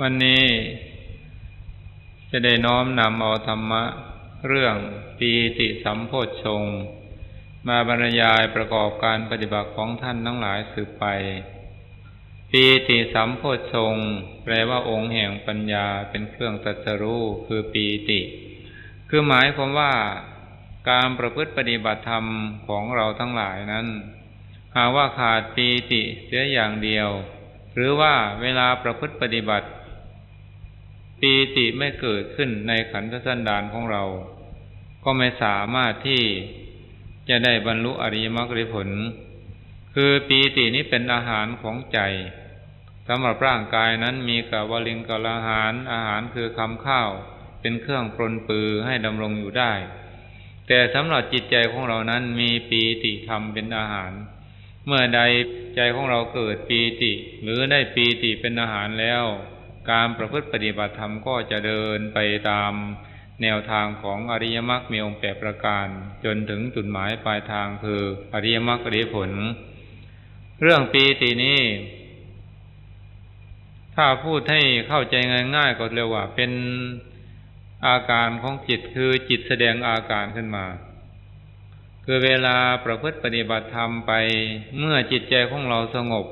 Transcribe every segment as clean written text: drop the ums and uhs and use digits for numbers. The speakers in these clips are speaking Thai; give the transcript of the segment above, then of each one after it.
วันนี้จะได้น้อมนำเอาธรรมะเรื่องปีติสัมโพชฌงค์มาบรรยายประกอบการปฏิบัติของท่านทั้งหลายสืบไปปีติสัมโพชฌงค์แปลว่าองค์แห่งปัญญาเป็นเครื่องตรัสรู้คือปีติคือหมายความว่าการประพฤติปฏิบัติธรรมของเราทั้งหลายนั้นหากว่าขาดปีติเสียอย่างเดียวหรือว่าเวลาประพฤติปฏิบัติปีติไม่เกิดขึ้นในขันธสันดานของเราก็ไม่สามารถที่จะได้บรรลุอริยมรรคผลคือปีตินี้เป็นอาหารของใจสำหรับร่างกายนั้นมีกวลิงกลาหารอาหารคือคำข้าวเป็นเครื่องปรนปือให้ดำรงอยู่ได้แต่สำหรับจิตใจของเรานั้นมีปีติธรรมเป็นอาหารเมื่อใดใจของเราเกิดปีติหรือได้ปีติเป็นอาหารแล้วการประพฤติปฏิบัติธรรมก็จะเดินไปตามแนวทางของอริยมรรคมีองค์8ประการจนถึงจุดหมายปลายทางคืออริยมรรคอริยผลเรื่องปีตินี้ถ้าพูดให้เข้าใจง่ายๆก็เรียกว่าเป็นอาการของจิตคือจิตแสดงอาการขึ้นมาคือเวลาประพฤติปฏิบัติธรรมไปเมื่อจิตใจของเราสงบ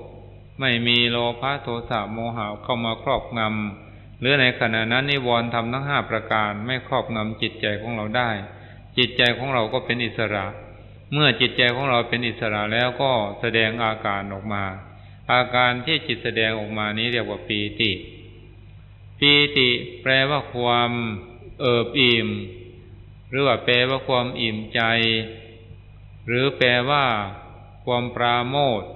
ไม่มีโลภะโทสะโมหะเข้ามาครอบงำหรือในขณะนั้นนิวรณ์ธรรมทั้ง5ประการไม่ครอบงำจิตใจของเราได้จิตใจของเราก็เป็นอิสระเมื่อจิตใจของเราเป็นอิสระแล้วก็แสดงอาการออกมาอาการที่จิตแสดงออกมานี้เรียกว่าปีติปีติแปลว่าความเอิบอิ่มหรือว่าแปลว่าความอิ่มใจหรือแปลว่าความปราโมทย์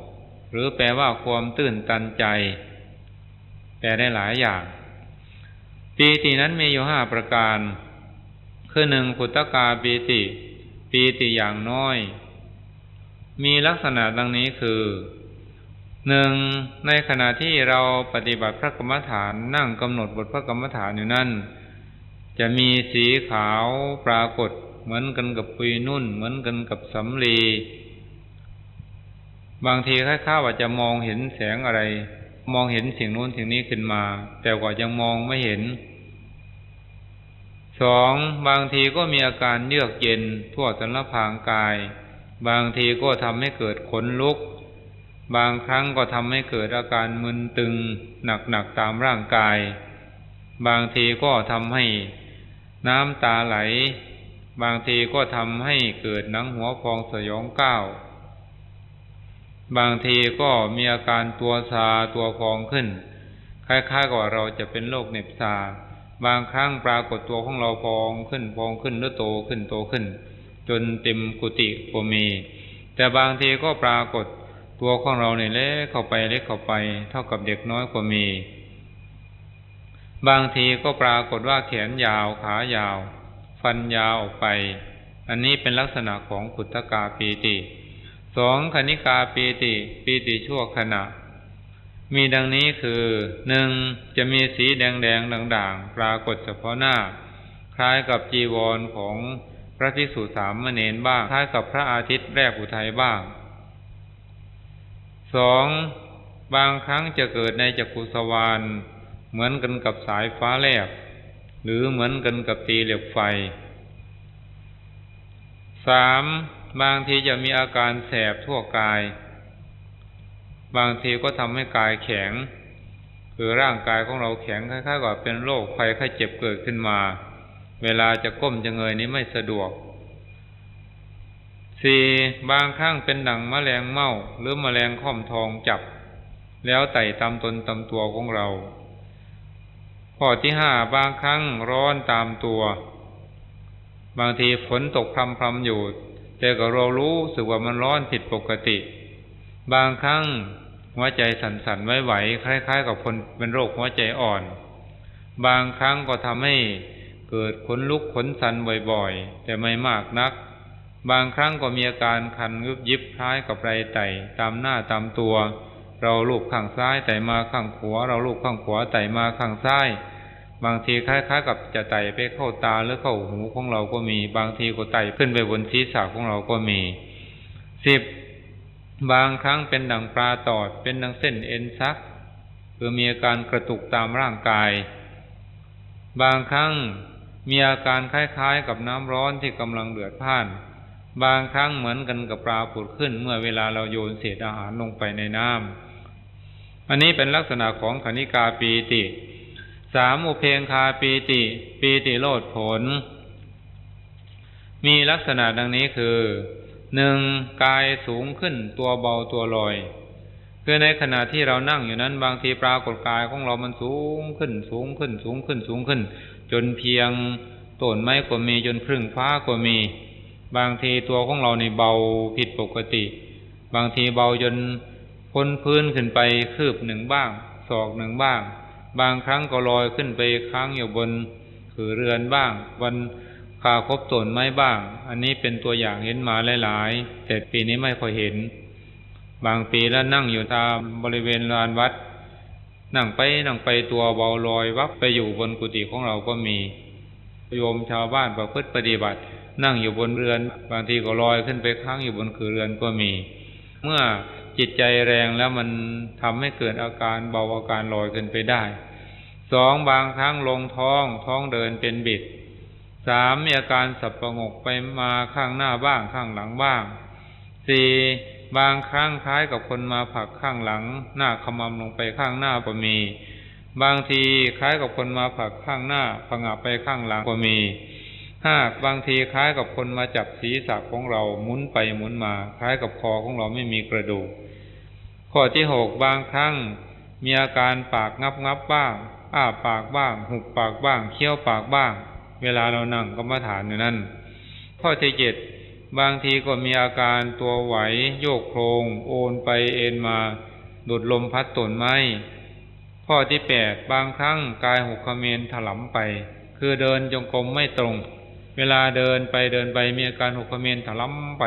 หรือแปลว่าความตื่นตันใจแปลได้หลายอย่างปีตินั้นมีอยู่5ประการคือ1ขุตตกาปีติปีติอย่างน้อยมีลักษณะดังนี้คือ1ในขณะที่เราปฏิบัติพระกรรมฐานนั่งกำหนดบทพระกรรมฐานอยู่นั่นจะมีสีขาวปรากฏเหมือนกันกับปุยนุ่นเหมือนกันกับสำลีบางทีคล้ายๆว่าจะมองเห็นแสงอะไรมองเห็นสิ่งโน้นสิ่งนี้ขึ้นมาแต่กว่ายังมองไม่เห็น2บางทีก็มีอาการเยือกเย็นทั่วสรรพางกายบางทีก็ทำให้เกิดขนลุกบางครั้งก็ทำให้เกิดอาการมึนตึงหนักๆตามร่างกายบางทีก็ทำให้น้ำตาไหลบางทีก็ทำให้เกิดหนังหัวพองสยองก้าวบางทีก็มีอาการตัวชาตัวพองขึ้นคล้ายๆกับเราจะเป็นโรคเหน็บชาบางครั้งปรากฏตัวของเราพองขึ้นแล้วโตขึ้นจนเต็มกุฏิก็มีแต่บางทีก็ปรากฏตัวของเราเนี่ยเล็กเข้าไปเท่ากับเด็กน้อยก็มีบางทีก็ปรากฏว่าแขนยาวขายาวฟันยาวออกไปอันนี้เป็นลักษณะของขุตตกาปีติ2คณิกาปีติชั่วขณะมีดังนี้คือ1จะมีสีแดงๆด่างๆปรากฏเฉพาะหน้าคล้ายกับจีวรของพระภิกษุสามเณรบ้างคล้ายกับพระอาทิตย์แรกอุทัยบ้าง2บางครั้งจะเกิดในจักขุสวาลเหมือนกันกับสายฟ้าแลบหรือเหมือนกันกับตีเหล็กไฟ3บางทีจะมีอาการแสบทั่วกายบางทีก็ทำให้กายแข็งคือร่างกายของเราแข็งคล้ายๆกับเป็นโรคภัยไข้เจ็บเกิดขึ้นมาเวลาจะก้มจะเงยนี้ไม่สะดวก4บางครั้งเป็นดั่งแมลงเม่าหรือแมลงค่อมทองจับแล้วไต่ตามตนตามตัวของเราข้อที่5บางครั้งร้อนตามตัวบางทีฝนตกพรำๆอยู่แต่ก็เรารู้สึกว่ามันร้อนผิดปกติบางครั้งหัวใจสั่นๆไหวๆคล้ายๆกับคนเป็นโรคหัวใจอ่อนบางครั้งก็ทำให้เกิดขนลุกขนสั่นบ่อยๆแต่ไม่มากนักบางครั้งก็มีอาการคันยิบคล้ายกับไรไต่ตามหน้าตามตัวเราลูบข้างซ้ายไต่มาข้างขวาเราลูบข้างขวาไต่มาข้างซ้ายบางทีคล้ายๆกับจะไต่ไปเข้าตาหรือเข้าหูของเราก็มีบางทีก็ไต่ขึ้นไปบนศีรษะของเราก็มี10บางครั้งเป็นดั่งปลาตอดเป็นดั่งเส้นเอ็นซัก คือมีอาการกระตุกตามร่างกายบางครั้งมีอาการคล้ายๆกับน้ำร้อนที่กำลังเดือดพล่านบางครั้งเหมือนกันกับปลาผุดขึ้นเมื่อเวลาเราโยนเศษอาหารลงไปในน้ำอันนี้เป็นลักษณะของคณิกาปีติ3อุเพงคาปีติปีติโลดโผนมีลักษณะดังนี้คือ 1. กายสูงขึ้นตัวเบาตัวลอยคือในขณะที่เรานั่งอยู่นั้นบางทีปรากฏกายของเรามันสูงขึ้นสูงขึ้นสูงขึ้นสูงขึ้นจนเพียงต้นไม้ก็มีจนครึ่งฟ้าก็มีบางทีตัวของเราในเบาผิดปกติบางทีเบาจนพ้นพื้นขึ้นไปคืบหนึ่งบ้างศอกหนึ่งบ้างบางครั้งก็ลอยขึ้นไปค้างอยู่บนคือเรือนบ้างบนคาคบต้นไม้บ้างอันนี้เป็นตัวอย่างเห็นมาหลายๆแต่ปีนี้ไม่ค่อยเห็นบางปีแล้วนั่งอยู่ตามบริเวณลานวัดนั่งไปตัวเบาลอยวับไปอยู่บนกุฏิของเราก็มีโยมชาวบ้านประพฤติปฏิบัตินั่งอยู่บนเรือนบางทีก็ลอยขึ้นไปค้างอยู่บนคือเรือนก็มีเมื่อจิตใจแรงแล้วมันทำให้เกิดอาการเบาอาการลอยขึ้นไปได้ 2. บางครั้งลงท้องเดินเป็นบิด 3. มีอาการสับประงกไปมาข้างหน้าบ้างข้างหลังบ้าง 4. บางครั้งคล้ายกับคนมาผลักข้างหลังหน้าขมำลงไปข้างหน้าก็มีบางทีคล้ายกับคนมาผลักข้างหน้าผงะไปข้างหลังก็มี 5. บางทีคล้ายกับคนมาจับศีรษะของเราหมุนไปหมุนมาคล้ายกับคอของเราไม่มีกระดูกข้อที่ 6 บางครั้งมีอาการปากงับบ้างอ้าปากบ้างหุบปากบ้างเคี้ยวปากบ้างเวลาเรานั่งกรรมฐานอยู่นั่นข้อที่ 7บางทีก็มีอาการตัวไหวโยกโครงโอนไปเอ็นมาดูดลมพัดต้นไม้ข้อที่ 8บางครั้งกายหุบเขมรถลำไปคือเดินจงกรมไม่ตรงเวลาเดินไปมีอาการหุบเขมรถลำไป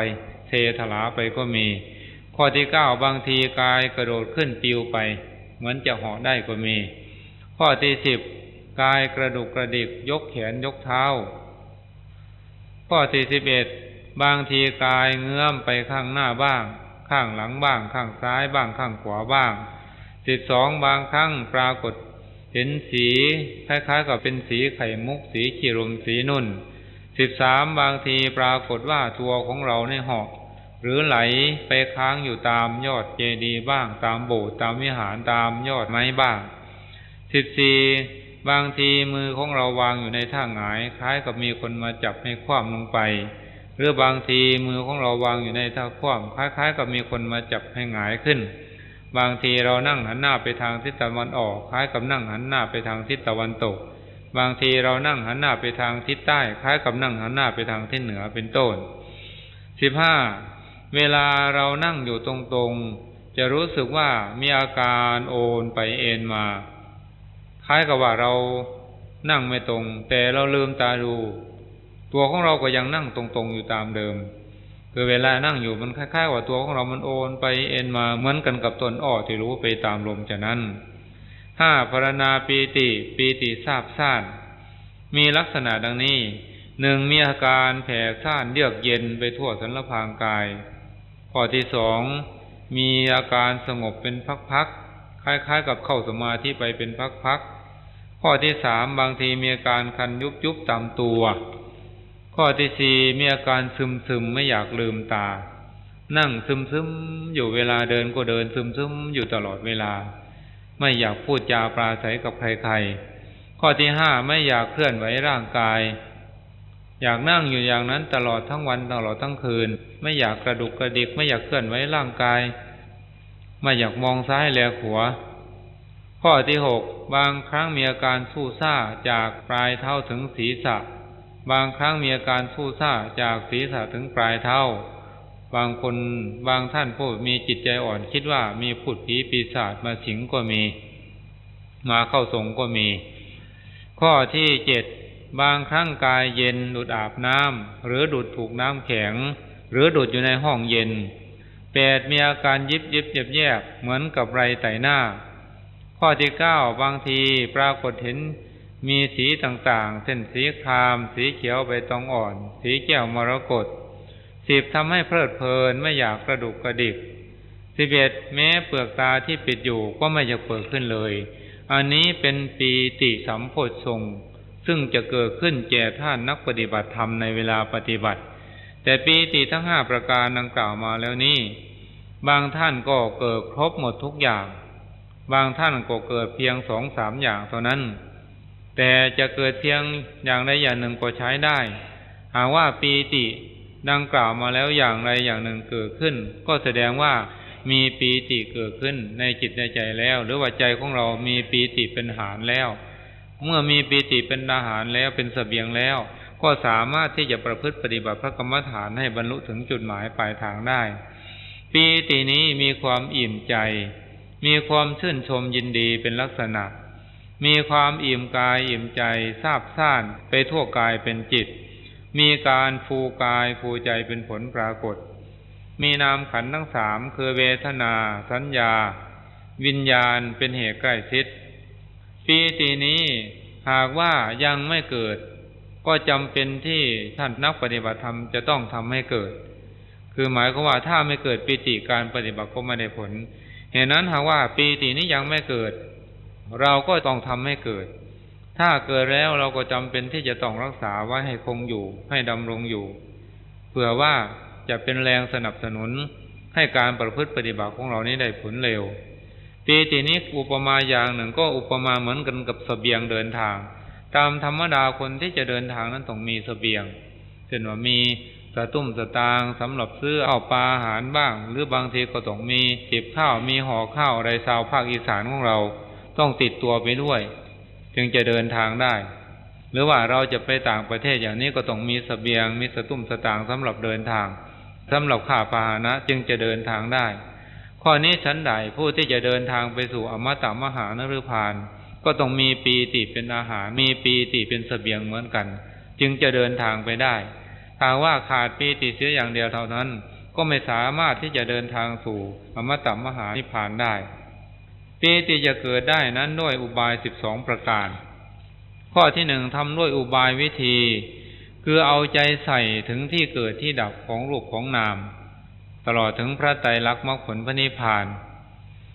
เทถลาไปก็มีข้อที่ 9บางทีกายกระโดดขึ้นปิวไปเหมือนจะเหาะได้ก็มีข้อที่ 10กายกระดุกกระดิกยกแขนยกเท้าข้อที่ 11บางทีกายเงื้อมไปข้างหน้าบ้างข้างหลังบ้างข้างซ้ายบ้างข้างขวาบ้าง12บางครั้งปรากฏเห็นสีคล้ายๆกับเป็นสีไข่มุกสีขี้ลมสีนุ่น13บางทีปรากฏว่าตัวของเราในเหาะหรือไหลไปค้างอยู่ตามยอดเจดีย์บ้างตามโบสถ์ตามวิหารตามยอดไม้บ้าง14บางทีมือของเราวางอยู่ในท่าหงายคล้ายกับมีคนมาจับให้คว่ำลงไปหรือบางทีมือของเราวางอยู่ในท่าคว่ำคล้ายๆกับมีคนมาจับให้หงายขึ้นบางทีเรานั่งหันหน้าไปทางทิศตะวันออกคล้ายกับนั่งหันหน้าไปทางทิศตะวันตกบางทีเรานั่งหันหน้าไปทางทิศใต้คล้ายกับนั่งหันหน้าไปทางทิศเหนือเป็นต้น15เวลาเรานั่งอยู่ตรงๆจะรู้สึกว่ามีอาการโอนไปเอ็นมาคล้ายกับว่าเรานั่งไม่ตรงแต่เราลืมตาดูตัวของเราก็ยังนั่งตรงๆอยู่ตามเดิมคือเวลานั่งอยู่มันคล้ายๆว่าตัวของเรามันโอนไปเอ็นมาเหมือนกันกับต้นอ้อที่รู้ไปตามลมฉะนั้น5ภารณาปีติซาบซ่านมีลักษณะดังนี้ 1. มีอาการแผ่ซ่านเยือกเย็นไปทั่วสันหพางกายข้อที่ 2มีอาการสงบเป็นพักๆคล้ายๆกับเข้าสมาธิไปเป็นพักๆข้อที่ 3บางทีมีอาการคันยุบตามตัวข้อที่ 4มีอาการซึมไม่อยากลืมตานั่งซึมอยู่เวลาเดินก็เดินซึมอยู่ตลอดเวลาไม่อยากพูดจาปราศัยกับใครๆข้อที่ 5ไม่อยากเคลื่อนไหวร่างกายอยากนั่งอยู่อย่างนั้นตลอดทั้งวันตลอดทั้งคืนไม่อยากกระดุกกระดิกไม่อยากเคลื่อนไหวร่างกายไม่อยากมองซ้ายแลขวาข้อที่ 6บางครั้งมีอาการสู้ซ่าจากปลายเท้าถึงศีรษะบางครั้งมีอาการสู้ซ่าจากศีรษะถึงปลายเท้าบางท่านผู้มีจิตใจอ่อนคิดว่ามีพูดผีปีศาจมาสิงก็มีมาเข้าทรงก็มีข้อที่ 7บางครั้งกายเย็นดุจอาบน้ำหรือดุจถูกน้ำแข็งหรือดุจอยู่ในห้องเย็น8มีอาการยิบแยบเหมือนกับไรไต่หน้าข้อที่ 9บางทีปรากฏเห็นมีสีต่างๆเช่นสีครามสีเขียวใบตองอ่อนสีแก้วมรกต10ทำให้เพลิดเพลินไม่อยากกระดุกกระดิก 11แม้เปลือกตาที่ปิดอยู่ก็ไม่จะเปิดขึ้นเลยอันนี้เป็นปีติสัมโพชฌงค์ซึ่งจะเกิดขึ้นแก่ท่านนักปฏิบัติธรรมในเวลาปฏิบัติแต่ปีติทั้ง5ประการดังกล่าวมาแล้วนี้บางท่านก็เกิดครบหมดทุกอย่างบางท่านก็เกิดเพียง2-3อย่างเท่านั้นแต่จะเกิดเพียงอย่างใดอย่างหนึ่งก็ใช้ได้หากว่าปีติดังกล่าวมาแล้วอย่างใดอย่างหนึ่งเกิดขึ้นก็แสดงว่ามีปีติเกิดขึ้นในจิตในใจแล้วหรือว่าใจของเรามีปีติเป็นอาหารแล้วเมื่อมีปีติเป็นอาหารแล้วเป็นเสบียงแล้วก็สามารถที่จะประพฤติปฏิบัติพระกรรมฐานให้บรรลุถึงจุดหมายปลายทางได้ปีตินี้มีความอิ่มใจมีความชื่นชมยินดีเป็นลักษณะมีความอิ่มกายอิ่มใจซาบซ่านไปทั่วกายเป็นจิตมีการฟูกายฟูใจเป็นผลปรากฏมีนามขันธ์ทั้ง3คือเวทนาสัญญาวิญญาณเป็นเหตุใกล้ชิดปีตินี้หากว่ายังไม่เกิดก็จำเป็นที่ท่านนักปฏิบัติธรรมจะต้องทำให้เกิดคือหมายความว่าถ้าไม่เกิดปีติการปฏิบัติก็ไม่ได้ผลเหตุนั้นหากว่าปีตินี้ยังไม่เกิดเราก็ต้องทำให้เกิดถ้าเกิดแล้วเราก็จำเป็นที่จะต้องรักษาไว้ให้คงอยู่ให้ดำรงอยู่เพื่อว่าจะเป็นแรงสนับสนุนให้การประพฤติปฏิบัติของเรานี้ได้ผลเร็วปีตินี้อุปมาอย่างหนึ่งก็อุปมาเหมือนกันกับเสบียงเดินทางตามธรรมดาคนที่จะเดินทางนั้นต้องมีเสบียงเช่นว่ามีสตุ้มสตางค์สำหรับซื้อเอาปลาอาหารบ้างหรือบางทีก็ต้องมีจิบข้าวมีห่อข้าวไรชาวภาคอีสานของเราต้องติดตัวไปด้วยจึงจะเดินทางได้หรือว่าเราจะไปต่างประเทศอย่างนี้ก็ต้องมีเสบียงมีสตุ้มสตางค์สำหรับเดินทางสำหรับค่าพาหนะจึงจะเดินทางได้ข้อนี้ชั้นใดผู้ที่จะเดินทางไปสู่อมตะมหานฤพานก็ต้องมีปีติเป็นอาหารมีปีติเป็นเสบียงเหมือนกันจึงจะเดินทางไปได้ถ้าว่าขาดปีติเสียอย่างเดียวเท่านั้นก็ไม่สามารถที่จะเดินทางสู่อมตะมหานิพพานได้ปีติจะเกิดได้นั้นด้วยอุบาย12ประการข้อที่1ทำด้วยอุบายวิธีคือเอาใจใส่ถึงที่เกิดที่ดับของรูปของนามตลอดถึงพระไตรลักษณ์มรรคผลพระนิพพาน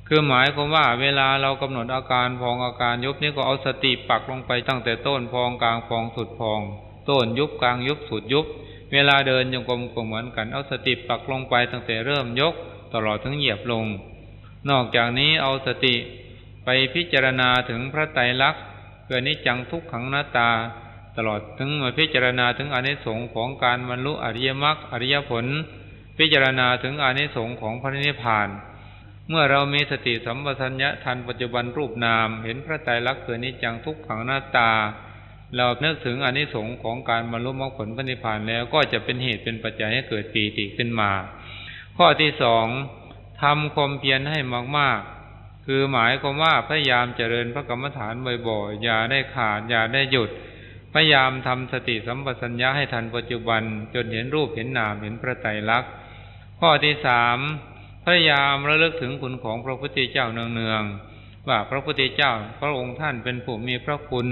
คือหมายความว่าเวลาเรากำหนดอาการพองอาการยุบนี่ก็เอาสติปักลงไปตั้งแต่ต้นพองกลางพองสุดพองต้นยุบกลางยุบสุดยุบเวลาเดินจงกรมก็เหมือนกันเอาสติปักลงไปตั้งแต่เริ่มยกตลอดถึงเหยียบลงนอกจากนี้เอาสติไปพิจารณาถึงพระไตรลักษณ์คืออนิจจังทุกขังอนัตตาตลอดถึงมาพิจารณาถึงอานิสงส์ของการบรรลุอริยมรรคอริยผลพิจารณาถึงอานิสงส์ของพระนิพพานเมื่อเรามีสติสัมปชัญญะทันปัจจุบันรูปนามเห็นพระไตรลักษณ์คืออนิจจังทุกขังอนัตตาเรานึกถึงอานิสงส์ของการบรรลุมรรคผลพระนิพพานแล้วก็จะเป็นเหตุเป็นปัจจัยให้เกิดปีติขึ้นมาข้อที่2ทำความเพียรให้มากๆคือหมายความว่าพยายามเจริญพระกรรมฐานบ่อยๆอย่าได้ขาดอย่าได้หยุดพยายามทำสติสัมปชัญญะให้ทันปัจจุบันจนเห็นรูปเห็นนามเห็นพระไตรลักษณ์ข้อที่3พยายามระลึกถึงคุณของพระพุทธเจ้าเนืองๆว่าพระพุทธเจ้าพระองค์ท่านเป็นผู้มีพระคุณ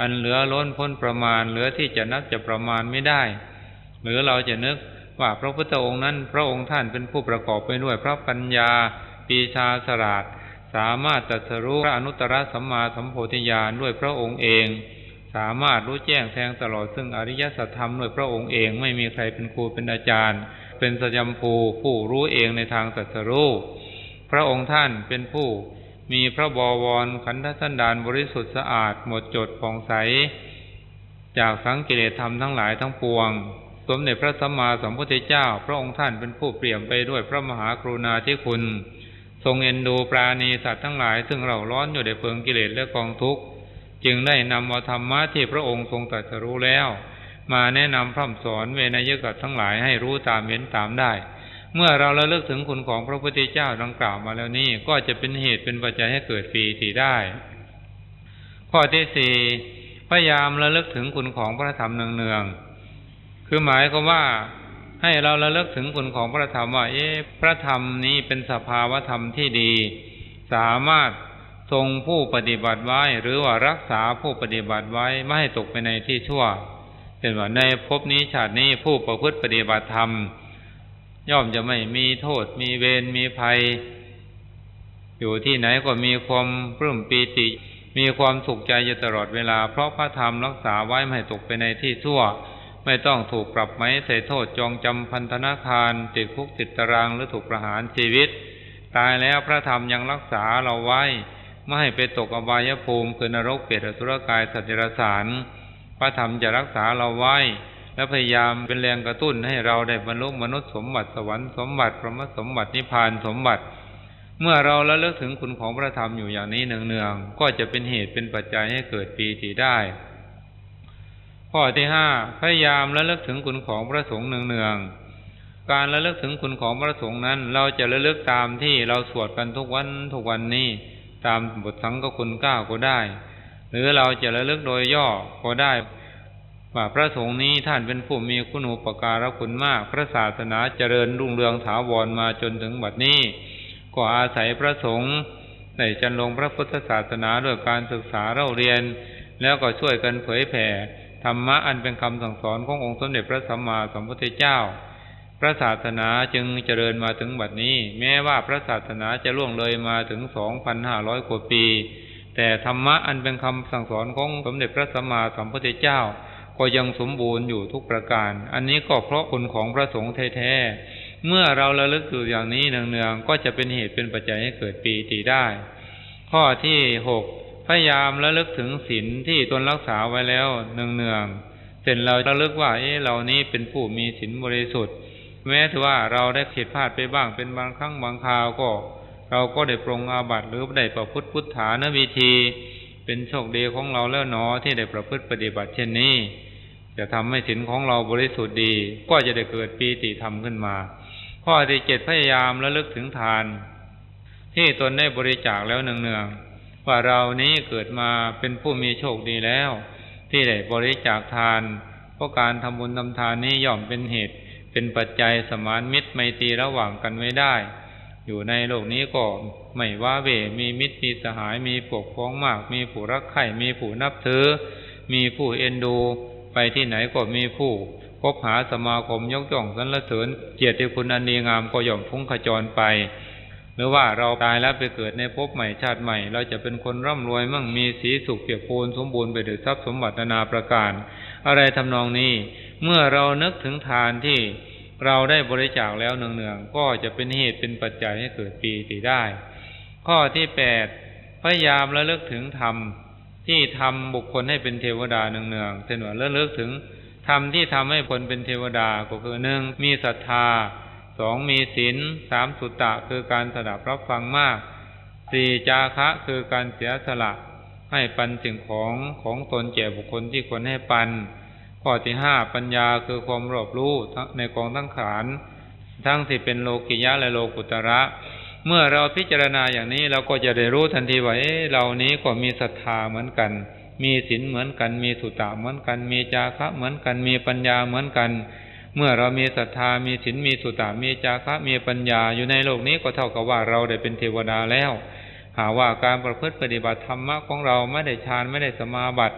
อันเหลือล้นพ้นประมาณเหลือที่จะนับจะประมาณไม่ได้หรือเราจะนึกว่าพระพุทธองค์นั้นพระองค์ท่านเป็นผู้ประกอบไปด้วยพระปัญญาปีชาฉลาดสามารถตรัสรู้พระอนุตตรสัมมาสัมโพธิญาณด้วยพระองค์เองสามารถรู้แจ้งแทงตลอดซึ่งอริยสัจธรรมด้วยพระองค์เองไม่มีใครเป็นครูเป็นอาจารย์เป็นสัจจ์ภูผู้รู้เองในทางตรัสรู้พระองค์ท่านเป็นผู้มีพระบวรขันธสันดานบริสุทธิ์สะอาดหมดจดผ่องใสจากสังกิเลสธรรมทั้งหลายทั้งปวงสมเด็จพระสัมมาสัมพุทธเจ้าพระองค์ท่านเป็นผู้เปี่ยมไปด้วยพระมหากรุณาธิคุณทรงเอ็นดูปราณีสัตว์ทั้งหลายซึ่งเร่าร้อนอยู่ในเพลิงกิเลสและกองทุกข์จึงได้นำเอาธรรมะที่พระองค์ทรงตรัสรู้แล้วมาแนะนำพร่ำสอนเวนยสัตว์ทั้งหลายให้รู้ตามเห็นตามได้เมื่อเราระลึกถึงคุณของพระพุทธเจ้าดังกล่าวมาแล้วนี้ก็จะเป็นเหตุเป็นปัจจัยให้เกิดปีติได้ข้อที่4พยายามระลึกถึงคุณของพระธรรมเนืองๆคือหมายความว่าให้เราระลึกถึงคุณของพระธรรมว่าพระธรรมนี้เป็นสภาวธรรมที่ดีสามารถทรงผู้ปฏิบัติไว้หรือว่ารักษาผู้ปฏิบัติไว้ไม่ให้ตกไปในที่ชั่วเช่นว่าในภพนี้ชาตินี้ผู้ประพฤติปฏิบัติธรรม ย่อมจะไม่มีโทษมีเวรมีภัยอยู่ที่ไหนก็มีความปลื้มปีติมีความสุขใจอยู่ตลอดเวลาเพราะพระธรรมรักษาไว้ไม่ให้ตกไปในที่ชั่วไม่ต้องถูกปรับไม้ใส่โทษจองจำพันธนาคารติดคุกติดตารางหรือถูกประหารชีวิตตายแล้วพระธรรมยังรักษาเราไว้ไม่ให้ไปตกอบายภูมิคือนรกเปรตอสุรกายสัตว์เดรัจฉานพระธรรมจะรักษาเราไว้และพยายามเป็นแรงกระตุ้นให้เราได้บรรลุมนุษย์สมบัติสวรรค์สมบัติพรหมสมบัตินิพพานสมบัติเมื่อเราระลึกถึงคุณของพระธรรมอยู่อย่างนี้เนืองๆก็จะเป็นเหตุเป็นปัจจัยให้เกิดปีติได้ข้อที่5พยายามระลึกถึงคุณของพระสงฆ์เนืองๆการระลึกถึงคุณของพระสงฆ์นั้นเราจะระลึกตามที่เราสวดกันทุกวันนี้ตามบทสังฆคุณ9ก็ได้หรือเราจะระลึกโดยย่อก็ได้ว่าพระสงฆ์นี้ท่านเป็นผู้มีคุณูปการคุณมากพระศาสนาเจริญรุ่งเรืองถาวรมาจนถึงบัดนี้ก็อาศัยพระสงฆ์ได้จันลงพระพุทธศาสนาด้วยการศึกษาเล่าเรียนแล้วก็ช่วยกันเผยแผ่ธรรมะอันเป็นคำสั่งสอนขององค์สมเด็จพระสัมมาสัมพุทธเจ้าพระศาสนาจึงเจริญมาถึงบัดนี้แม้ว่าพระศาสนาจะล่วงเลยมาถึง 2,500 กว่าปีแต่ธรรมะอันเป็นคำสั่งสอนของสมเด็จพระสัมมาสัมพุทธเจ้าก็ยังสมบูรณ์อยู่ทุกประการอันนี้ก็เพราะคุณของพระสงฆ์แท้ๆเมื่อเราระลึกอยู่อย่างนี้เนืองๆก็จะเป็นเหตุเป็นปัจจัยให้เกิดปีติได้ข้อที่6พยายามระลึกถึงศีลที่ตนรักษาไว้แล้วเนืองๆเช่นเราระลึกว่าเรานี้เป็นผู้มีศีลบริสุทธิ์แม้แต่ว่าเราได้ผิดพลาดไปบ้างเป็นบางครั้งบางคราวก็เราก็ได้ปรงอาบัติหรือได้ประพฤติพุทธานาวิธีเป็นโชคดีของเราแล้วหนอที่ได้ประพฤติปฏิบัติเช่นนี้จะทำให้ศีลของเราบริสุทธิ์ดีก็จะได้เกิดปีติธรรมขึ้นมาข้อที่7พยายามระลึกถึงทานที่ตนได้บริจาคแล้วเนืองๆว่าเรานี้เกิดมาเป็นผู้มีโชคดีแล้วที่ได้บริจาคทานเพราะการทำบุญทำทานนี้ย่อมเป็นเหตุเป็นปัจจัยสมานมิตรไมตรีระหว่างกันไว้ได้อยู่ในโลกนี้ก็ไม่ว้าเหวมีมิตรมีสหายมีปกป้องมากมีผู้รักใคร่มีผู้นับถือมีผู้เอ็นดูไปที่ไหนก็มีผู้คบหาสมาคมยกย่องสรรเสริญเกียรติคุณอันดีงามก็ย่อมฟุ้งขจรไปหรือว่าเราตายแล้วไปเกิดในภพใหม่ชาติใหม่เราจะเป็นคนร่ำรวยมั่งมีสีสุขเปียกปูนสมบูรณ์ไปด้วยทรัพย์สมบัตินานาประการอะไรทำนองนี้เมื่อเรานึกถึงทานที่เราได้บริจาคแล้วเนืองๆก็จะเป็นเหตุเป็นปัจจัยให้เกิดปีติได้ข้อที่8พยายามระลึกถึงธรรมที่ทำบุคคลให้เป็นเทวดาเนืองๆเช่นว่าระลึกถึงธรรมที่ทำให้คนเป็นเทวดาก็คือ1มีศรัทธา2มีศีล3สุตตะคือการสดับรับฟังมาก4จาคะคือการเสียสละให้ปันสิ่งของตนแก่บุคคลที่ควรให้ปันข้อที่5ปัญญาคือความรอบรู้ในกองทั้งขานทั้งที่เป็นโลกิยะและโลกุตระเมื่อเราพิจารณาอย่างนี้เราก็จะได้รู้ทันทีว่าเรานี้ก็มีศรัทธาเหมือนกันมีศีลเหมือนกันมีสุตตะเหมือนกันมีจาคะเหมือนกันมีปัญญาเหมือนกันเมื่อเรามีศรัทธามีศีลมีสุตตะมีจาคะมีปัญญาอยู่ในโลกนี้ก็เท่ากับว่าเราได้เป็นเทวดาแล้วหากว่าการประพฤติปฏิบัติธรรมะของเราไม่ได้ฌานไม่ได้สมาบัติ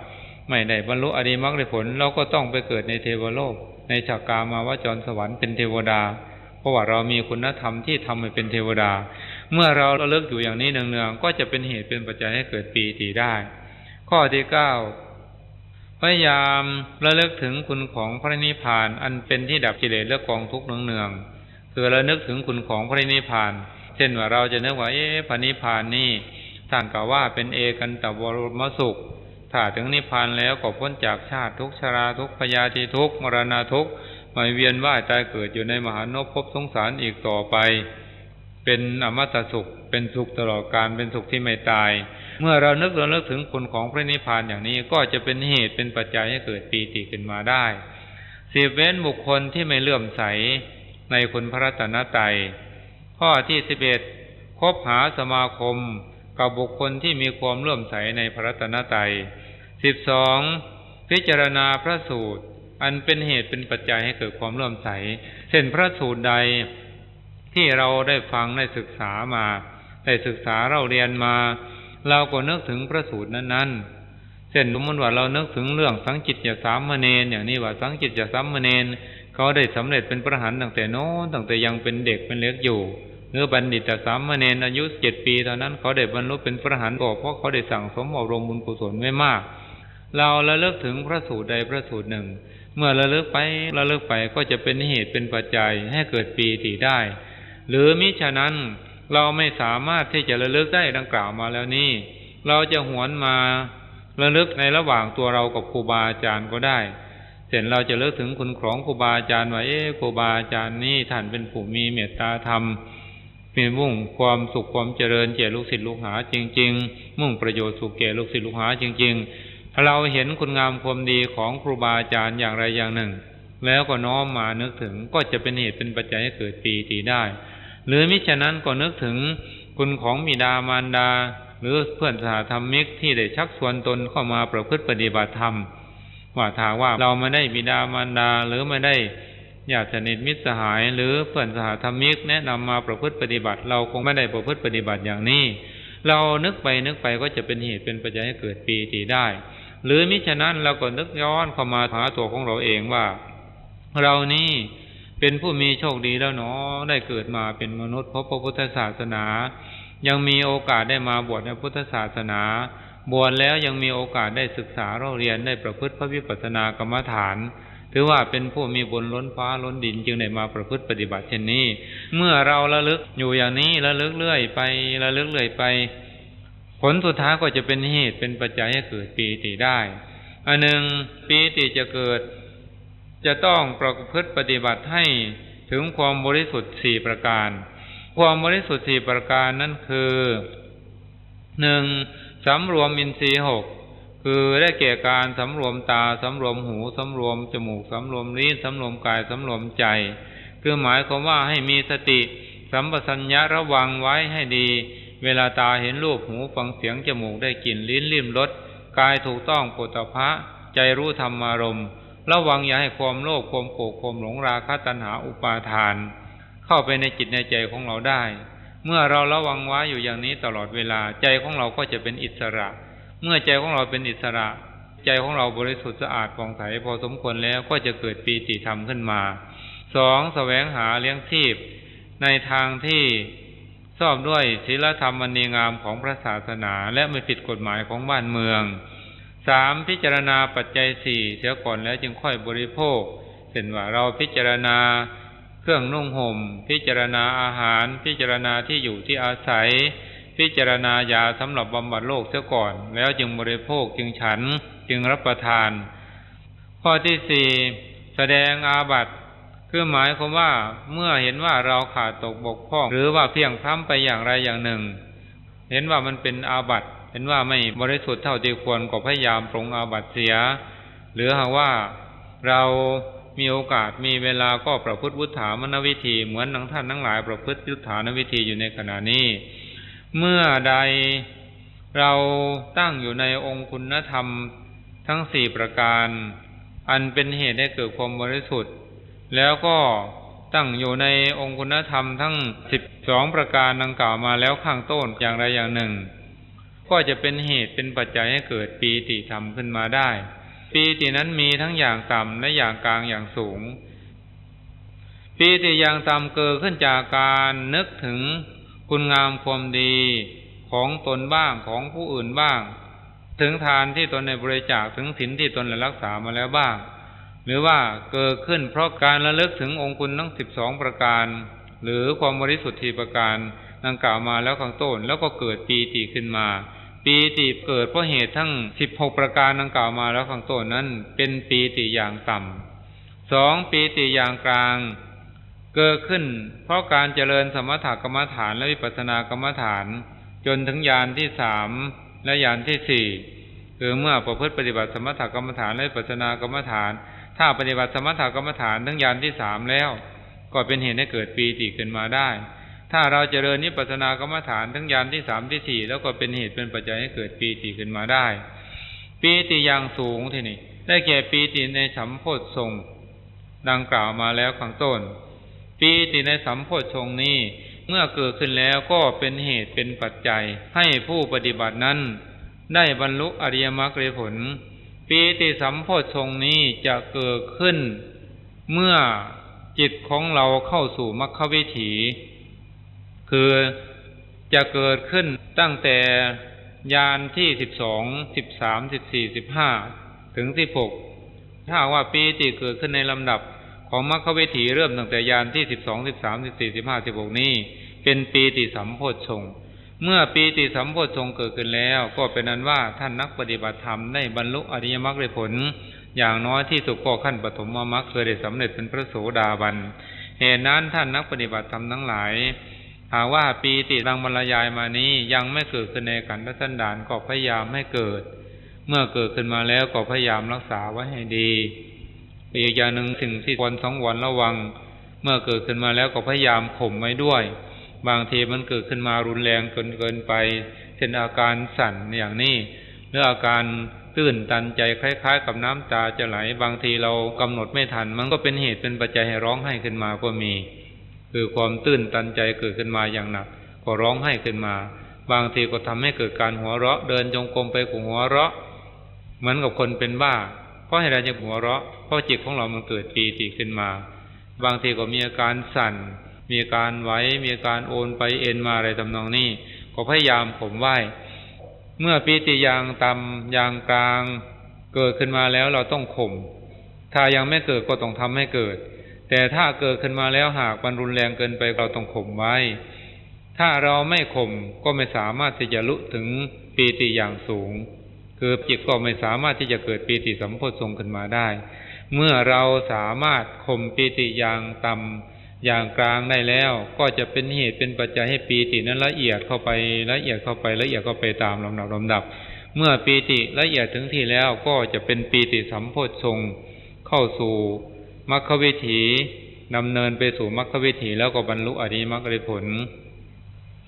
ไม่ได้บรรลุอริยมรรคผลเราก็ต้องไปเกิดในเทวโลกในฉักกามาวจรสวรรค์เป็นเทวดาเพราะว่าเรามีคุณธรรมที่ทำให้เป็นเทวดาเมื่อเราระลึกอยู่อย่างนี้เนืองๆก็จะเป็นเหตุเป็นปัจจัยให้เกิดปีติได้ข้อที่9พยายามระลึกถึงคุณของพระนิพพานอันเป็นที่ดับกิเลสและกองทุกข์เนืองๆคือระลึกถึงคุณของพระนิพพานเช่นว่าเราจะนึกว่าพระนิพพานนี่ท่านกล่าวว่าเป็นเอกันตวรมสุขถ้าถึงนิพพานแล้วก็พ้นจากชาติทุกข์ชราทุกข์พยาธิทุกข์มรณะทุกข์ไม่เวียนว่ายตายเกิดอยู่ในมหานรกภพสงสารอีกต่อไปเป็นอมตะสุขเป็นสุขตลอดกาลเป็นสุขที่ไม่ตายเมื่อเรานึกถึงคุณของพระนิพพานอย่างนี้ก็จะเป็นเหตุเป็นปัจจัยให้เกิดปีติขึ้นมาได้10เว้นบุคคลที่ไม่เลื่อมใสในคุณพระรัตนตรัยข้อที่11คบหาสมาคมกับบุคคลที่มีความเลื่อมใสในพระรัตนตรัย12พิจารณาพระสูตรอันเป็นเหตุเป็นปัจจัยให้เกิดความเลื่อมใสเช่นพระสูตรใดที่เราได้ฟังได้ศึกษามาได้ศึกษาเราเรียนมาเราก็นึกถึงพระสูตรนั้นๆเช่นสมมติว่าเรานึกถึงเรื่องสังกิจจสามเณรอย่างนี้ว่าสังกิจจสามเณร เขาได้สำเร็จเป็นพระอรหันต์ตั้งแต่โน้นตั้งแต่ยังเป็นเด็กเป็นเล็กอยู่หรือบัณฑิตสามเณรอายุ7 ปีตอนนั้นเขาได้บรรลุเป็นพระอรหันต์ก็เพราะเขาได้สั่งสมอบรมบุญกุศลไว้มากเราระลึกถึงพระสูตรใดพระสูตรหนึ่งเมื่อระลึกไปก็จะเป็นเหตุเป็นปัจจัยให้เกิดปีติได้หรือมิฉะนั้นเราไม่สามารถที่จะระลึกได้ดังกล่าวมาแล้วนี้เราจะหวนมาระลึกในระหว่างตัวเรากับครูบาอาจารย์ก็ได้เสร็จเราจะเลิกถึงคุณของครูบาอาจารย์ว่าครูบาอาจารย์นี่ท่านเป็นผู้มีเมตตาธรรมมีมุ่งความสุขความเจริญแก่ลูกศิษย์ลูกหาจริงๆมุ่งประโยชน์สุขแก่ลูกศิษย์ลูกหาจริงๆถ้าเราเห็นคุณงามความดีของครูบาอาจารย์อย่างใดอย่างหนึ่งแล้วก็น้อมมานึกถึงก็จะเป็นเหตุเป็นปัจจัยให้เกิดปีติได้หรือมิฉะนั้นก็นึกถึงคุณของบิดามารดาหรือเพื่อนสหธรรมิกที่ได้ชักชวนตนเข้ามาประพฤติปฏิบัติธรรมว่าถ้าว่าเราไม่ได้บิดามารดาหรือไม่ได้ญาติสนิทมิตรสหายหรือเพื่อนสหธรรมิกแนะนำมาประพฤติปฏิบัติเราคงไม่ได้ประพฤติปฏิบัติอย่างนี้เรานึกไปก็จะเป็นเหตุเป็นปัจจัยให้เกิดปีติได้หรือมิฉะนั้นเราก็นึกย้อนเข้ามาหาตัวของเราเองว่าเรานี่เป็นผู้มีโชคดีแล้วเนาะได้เกิดมาเป็นมนุษย์พบพระพุทธศาสนายังมีโอกาสได้มาบวชในพุทธศาสนาบวชแล้วยังมีโอกาสได้ศึกษาเรียนได้ประพฤติพระวิปัสสนากรรมฐานถือว่าเป็นผู้มีบุญล้นฟ้าล้นดินจึงได้มาประพฤติปฏิบัติเช่นนี้เมื่อเราระลึกอยู่อย่างนี้ระลึกเรื่อยไปผลสุดท้ายก็จะเป็นเหตุเป็นปัจจัยให้เกิดปีติได้อันหนึ่งปีติจะเกิดจะต้องประพฤติปฏิบัติให้ถึงความบริสุทธิ์4ประการความบริสุทธิ์4ประการนั้นคือ 1. สำรวมอินทรีย์6คือได้แก่การสำรวมตาสำรวมหูสำรวมจมูกสำรวมลิ้นสำรวมกายสำรวมใจคือหมายความว่าให้มีสติสัมปชัญญะระวังไว้ให้ดีเวลาตาเห็นรูปหูฟังเสียงจมูกได้กลิ่นลิ้นลิ้มรสกายถูกต้องโผฏฐัพพะใจรู้ธรรมารมณ์ระวังอย่าให้ความโลภความโกรธความหลงราคะตัณหาอุปาทานเข้าไปในจิตในใจของเราได้เมื่อเราระวังไว้อยู่อย่างนี้ตลอดเวลาใจของเราก็จะเป็นอิสระเมื่อใจของเราเป็นอิสระใจของเราบริสุทธิ์สะอาดผ่องใสพอสมควรแล้วก็จะเกิดปีติธรรมขึ้นมา 2. แสวงหาเลี้ยงชีพในทางที่ชอบด้วยศีลธรรมอันดีงามของพระศาสนาและไม่ผิดกฎหมายของบ้านเมือง 3. พิจารณาปัจจัย4เสียก่อนแล้วจึงค่อยบริโภคเช่นว่าเราพิจารณาเครื่องนุ่งห่มพิจารณาอาหารพิจารณาที่อยู่ที่อาศัยพิจารณายาสำหรับบำบัดโรคเสียก่อนแล้วจึงบริโภคจึงฉันจึงรับประทานข้อที่ 4แสดงอาบัติคือหมายความว่าเมื่อเห็นว่าเราขาดตกบกพร่องหรือว่าเพียงพล้ำไปอย่างใดอย่างหนึ่งเห็นว่ามันเป็นอาบัติเห็นว่าไม่บริสุทธิ์เท่าที่ควรก็พยายามปรงอาบัติเสียหรือหากว่าเรามีโอกาสมีเวลาก็ประพฤติวุฒามนวิธีเหมือนท่านทั้งหลายประพฤติวุฒานวิธีอยู่ในขณะนี้เมื่อใดเราตั้งอยู่ในองค์คุณธรรมทั้ง4ประการอันเป็นเหตุให้เกิดความบริสุทธิ์แล้วก็ตั้งอยู่ในองค์คุณธรรมทั้ง12ประการดังกล่าวมาแล้วข้างต้นอย่างใดอย่างหนึ่งก็จะเป็นเหตุเป็นปัจจัยให้เกิดปีติธรรมขึ้นมาได้ปีตินั้นมีทั้งอย่างต่ำและอย่างกลางอย่างสูงปีติอย่างต่ำเกิดขึ้นจากการนึกถึงคุณงามความดีของตนบ้างของผู้อื่นบ้างถึงทานที่ตนได้บริจาคถึงศีลที่ตนได้รักษามาแล้วบ้างหรือว่าเกิดขึ้นเพราะการระลึกถึงองค์คุณทั้ง12ประการหรือความบริสุทธิ์4ประการดังกล่าวมาแล้วข้างต้นแล้วก็เกิดปีติขึ้นมาปีติเกิดเพราะเหตุทั้ง16ประการดังกล่าวมาแล้วข้างต้นนั้นเป็นปีติอย่างต่ำ 2. ปีติอย่างกลางเกิดขึ้นเพราะการเจริญสมถกรรมฐานและวิปัสสนากรรมฐานจนถึงญาณที่3และญาณที่4คือเมื่อประพฤติปฏิบัติสมถกรรมฐานและวิปัสสนากรรมฐานถ้าปฏิบัติสมถกรรมฐานถึงญาณที่3แล้วก็เป็นเหตุให้เกิดปีติขึ้นมาได้ถ้าเราเจริญวิปัสสนากรรมฐานทั้งญาณที่3ที่4แล้วก็เป็นเหตุเป็นปัจจัยให้เกิดปีติขึ้นมาได้ปีติอย่างสูงที่นี่ได้แก่ปีติในสัมโพชฌงค์ดังกล่าวมาแล้วข้างต้นปีติในสัมโพชฌงค์นี้เมื่อเกิดขึ้นแล้วก็เป็นเหตุเป็นปัจจัยให้ผู้ปฏิบัตินั้นได้บรรลุอริยมรรคผลปีติสัมโพชฌงค์นี้จะเกิดขึ้น เมื่อจิตของเราเข้าสู่มรรควิถีคือจะเกิดขึ้นตั้งแต่ญาณที่12 13 14 15ถึง16ถ้าว่าปีติเกิดขึ้นในลำดับของมรรควิถีเริ่มตั้งแต่ญาณที่12 13 14 15 16นี้เป็นปีติสัมโพชฌงค์เมื่อปีติสัมโพชฌงค์เกิดขึ้นแล้วก็เป็นนั้นว่าท่านนักปฏิบัติธรรมได้บรรลุอริยมรรคผลอย่างน้อยที่สุดก็ขั้นปฐมมรรคเคยได้สำเร็จเป็นพระโสดาบันเหตุนั้นท่านนักปฏิบัติธรรมทั้งหลายหากว่าปีติดังบรรยายมานี้ยังไม่เกิดขึ้นในขันธสันดานก็พยายามให้เกิดเมื่อเกิดขึ้นมาแล้วก็พยายามรักษาไว้ให้ดีอีกอย่างหนึ่งสิ่งที่ควรสังวรระวังเมื่อเกิดขึ้นมาแล้วก็พยายามข่มไว้ด้วยบางทีมันเกิดขึ้นมารุนแรงเกินไปเช่นอาการสั่นอย่างนี้หรืออาการตื้นตันใจคล้ายๆกับน้ำตาจะไหลบางทีเรากำหนดไม่ทันมันก็เป็นเหตุเป็นปัจจัยให้ร้องไห้ขึ้นมาก็มีคือความตื้นตันใจเกิดขึ้นมาอย่างหนักก็ร้องไห้ขึ้นมาบางทีก็ทำให้เกิดการหัวเราะเดินจงกรมไปก็หัวเราะเหมือนกับคนเป็นบ้าเพราะเหตุใดจึงหัวเราะเพราะจิตของเรามันเกิดปีติขึ้นมาบางทีก็มีอาการสั่นมีอาการไหวมีอาการโอนไปเอ็นมาอะไรทำนองนี้ก็พยายามข่มไว้เมื่อปีติอย่างต่ำอย่างกลางเกิดขึ้นมาแล้วเราต้องข่มถ้ายังไม่เกิดก็ต้องทำให้เกิดแต่ถ้าเกิดขึ้นมาแล้วหากมันรุนแรงเกินไปเราต้องข่มไว้ถ้าเราไม่ข่มก็ไม่สามารถที่จะลุถึงปีติอย่างสูงคือจิตก็ไม่สามารถที่จะเกิดปีติสัมโพชฌงค์ขึ้นมาได้เมื่อเราสามารถข่มปีติอย่างต่ำอย่างกลางได้แล้วก็จะเป็นเหตุเป็นปัจจัยให้ปีตินั้นละเอียดเข้าไปละเอียดเข้าไปละเอียดเข้าไปตามลำดับเมื่อปีติละเอียดถึงที่แล้วก็จะเป็นปีติสัมโพชฌงค์เข้าสู่มรรควิถีดำเนินไปสู่มรรควิถีแล้วก็บรรลุอริยมรรคผล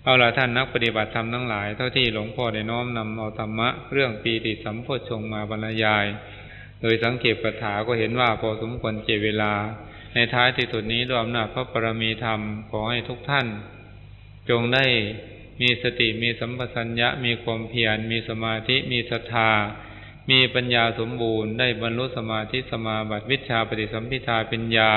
เอาล่ะท่านนักปฏิบัติธรรมทั้งหลายเท่าที่หลวงพ่อได้น้อมนำเอาธรรมะเรื่องปีติสัมโพชฌงค์มาบรรยายโดยสังเขปกถาก็เห็นว่าพอสมควรเจเวลาในท้ายที่สุดนี้ด้วยอำนาจพระปรมีธรรมขอให้ทุกท่านจงได้มีสติมีสัมปชัญญะมีความเพียรมีสมาธิมีศรัทธามีปัญญาสมบูรณ์ได้บรรลุสมาธิสมาบัติวิชชาปฏิสัมภิทาปัญญา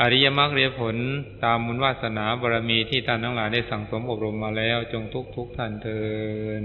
อริยมรรคอริยผลตามบุญวาสนาบารมีที่ท่านทั้งหลายได้สั่งสมอบรมมาแล้วจงทุกท่านเทอญ